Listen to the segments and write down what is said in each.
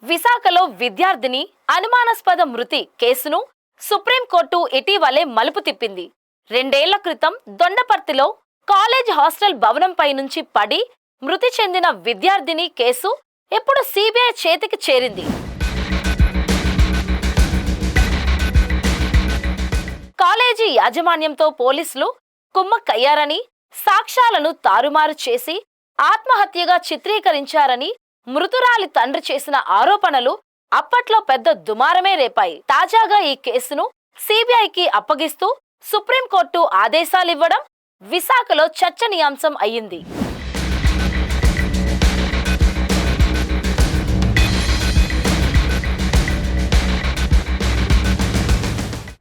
విశాఖలో విద్యార్థిని అనుమానాస్పద మృతి కేసును సుప్రీంకోర్టు ఇటీవలే మలుపు తిప్పింది. 2 ఏళ్ల క్రితం దొండపర్తిలో కాలేజ్ హాస్టల్ భవనంపై నుంచి పడి మృతి చెందిన విద్యార్థిని కేసు ఇప్పుడు సిబిఐ చేతికి చేరింది. కాలేజీ యాజమాన్యంతో పోలీసులు కుమ్మక్కయ్యారని, సాక్ష్యాలను తారుమారు చేసి ఆత్మహత్యగా చిత్రీకరించారని మృతురాలి తండ్రి చేసిన ఆరోపణలు అప్పట్లో పెద్ద దుమారమే రేపాయి. తాజాగా ఈ కేసును సిబిఐకి అప్పగిస్తూ సుప్రీంకోర్టు ఆదేశాలివ్వడం విశాఖలో చర్చనీయాంశం అయ్యింది.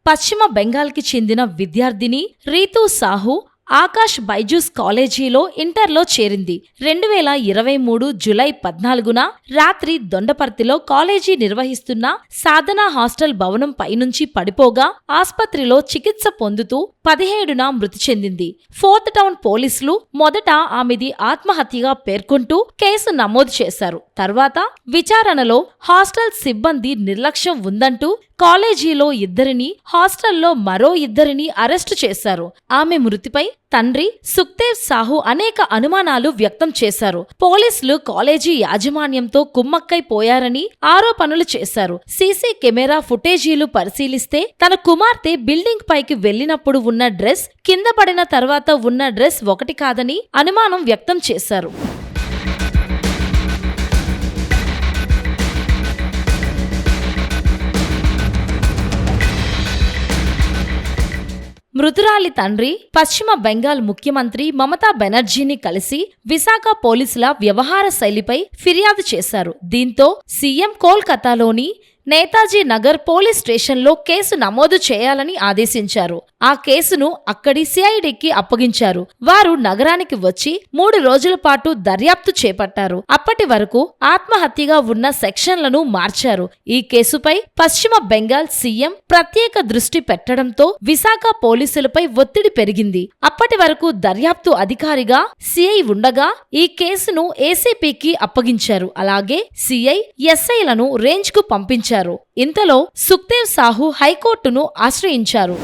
పశ్చిమ బెంగాల్కి చెందిన విద్యార్థిని రీతూ సాహు ఆకాష్ బైజూస్ కాలేజీలో ఇంటర్లో చేరింది. 2023 జూలై 14న రాత్రి దొండపర్తిలో కాలేజీ నిర్వహిస్తున్న సాధన హాస్టల్ భవనం పైనుంచి పడిపోగా ఆస్పత్రిలో చికిత్స పొందుతూ 17న మృతి చెందింది. ఫోర్త్ టౌన్ పోలీసులు మొదట ఆమెది ఆత్మహత్యగా పేర్కొంటూ కేసు నమోదు చేశారు. తర్వాత విచారణలో హాస్టల్ సిబ్బంది నిర్లక్ష్యం ఉందంటూ కాలేజీలో 2 హాస్టల్లో మరో 2 అరెస్టు చేశారు. ఆమె మృతిపై తండ్రి సుఖ్దేవ్ సాహు అనేక అనుమానాలు వ్యక్తం చేశారు. పోలీసులు కాలేజీ యాజమాన్యంతో కుమ్మక్కైపోయారని ఆరోపణలు చేశారు. సీసీ కెమెరా ఫుటేజీలు పరిశీలిస్తే తన కుమార్తె బిల్డింగ్ పైకి వెళ్లినప్పుడు ఉన్న డ్రెస్, కింద పడిన తర్వాత ఉన్న డ్రెస్ ఒకటి కాదని అనుమానం వ్యక్తం చేశారు. మృతురాలి తండ్రి పశ్చిమ బెంగాల్ ముఖ్యమంత్రి మమతా బెనర్జీని కలిసి విశాఖ పోలీసుల వ్యవహార శైలిపై ఫిర్యాదు చేశారు. దీంతో సీఎం కోల్కతాలోని నేతాజీ నగర్ పోలీస్ స్టేషన్లో కేసు నమోదు చేయాలని ఆదేశించారు. ఆ కేసును అక్కడి సిఐడికి అప్పగించారు. వారు నగరానికి వచ్చి 3 రోజుల పాటు దర్యాప్తు చేపట్టారు. అప్పటి వరకు ఆత్మహత్యగా ఉన్న సెక్షన్లను మార్చారు. ఈ కేసుపై పశ్చిమ బెంగాల్ సీఎం ప్రత్యేక దృష్టి పెట్టడంతో విశాఖ పోలీసులపై ఒత్తిడి పెరిగింది. అప్పటి వరకు దర్యాప్తు అధికారిగా సిఐ ఉండగా ఈ కేసును ఏసీపీకి అప్పగించారు. అలాగే సిఐ, ఎస్ఐలను రేంజ్ కు పంపించారు. ఇంతలో సుఖ్దేవ్ సాహు హైకోర్టును ఆశ్రయించారు.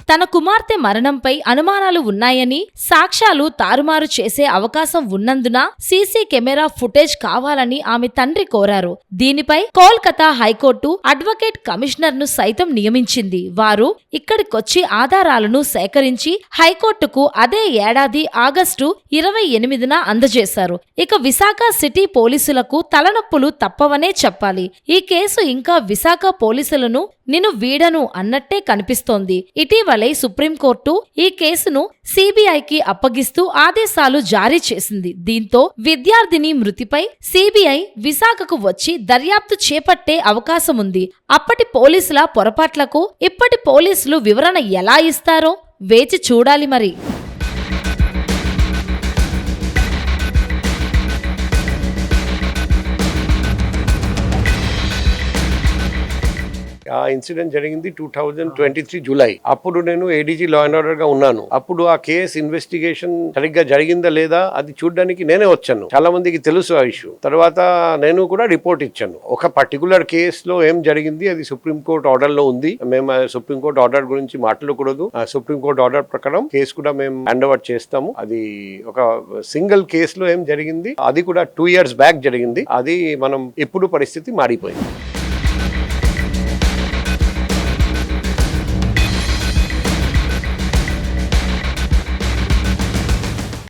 తన కుమార్తె మరణంపై అనుమానాలు ఉన్నాయని, సాక్ష్యాలు తారుమారు చేసే అవకాశం ఉన్నందున సీసీ కెమెరా ఫుటేజ్ కావాలని ఆమె తండ్రి కోరారు. దీనిపై కోల్కతా హైకోర్టు అడ్వకేట్ కమిషనర్ను సైతం నియమించింది. వారు ఇక్కడికొచ్చి ఆధారాలను సేకరించి హైకోర్టుకు అదే ఏడాది ఆగస్టు 28న అందజేశారు. ఇక విశాఖ సిటీ పోలీసులకు తలనొప్పులు తప్పవనే చెప్పాలి. ఈ కేసు ఇంకా విశాఖ పోలీసులను నిన్ను వీడను అన్నట్టే కనిపిస్తోంది. ఇటీవలే సుప్రీంకోర్టు ఈ కేసును సిబిఐకి అప్పగిస్తూ ఆదేశాలు జారీ చేసింది. దీంతో విద్యార్థిని మృతిపై సిబిఐ విశాఖకు వచ్చి దర్యాప్తు చేపట్టే అవకాశముంది. అప్పటి పోలీసుల పొరపాట్లకు ఇప్పటి పోలీసులు వివరణ ఎలా ఇస్తారో వేచి చూడాలి మరి. ఆ ఇన్సిడెంట్ జరిగింది 2023 జూలై. అప్పుడు నేను ఏడీజీ లా అండ్ ఆర్డర్ గా ఉన్నాను. అప్పుడు ఆ కేసు ఇన్వెస్టిగేషన్ సరిగ్గా జరిగిందా లేదా అది చూడడానికి నేనే వచ్చాను. చాలా మందికి తెలుసు ఆ ఇష్యూ. తర్వాత నేను కూడా రిపోర్ట్ ఇచ్చాను. ఒక పర్టికులర్ కేసులో ఏం జరిగింది అది సుప్రీంకోర్టు ఆర్డర్ లో ఉంది. మేము సుప్రీంకోర్టు ఆర్డర్ గురించి మాట్లాడకూడదు. సుప్రీంకోర్టు ఆర్డర్ ప్రకారం కేసు కూడా మేము హ్యాండ్ ఓవర్ చేస్తాము. అది ఒక సింగిల్ కేసులో ఏం జరిగింది అది కూడా 2 years బ్యాక్ జరిగింది. అది మనం ఇప్పుడు పరిస్థితి మారిపోయింది.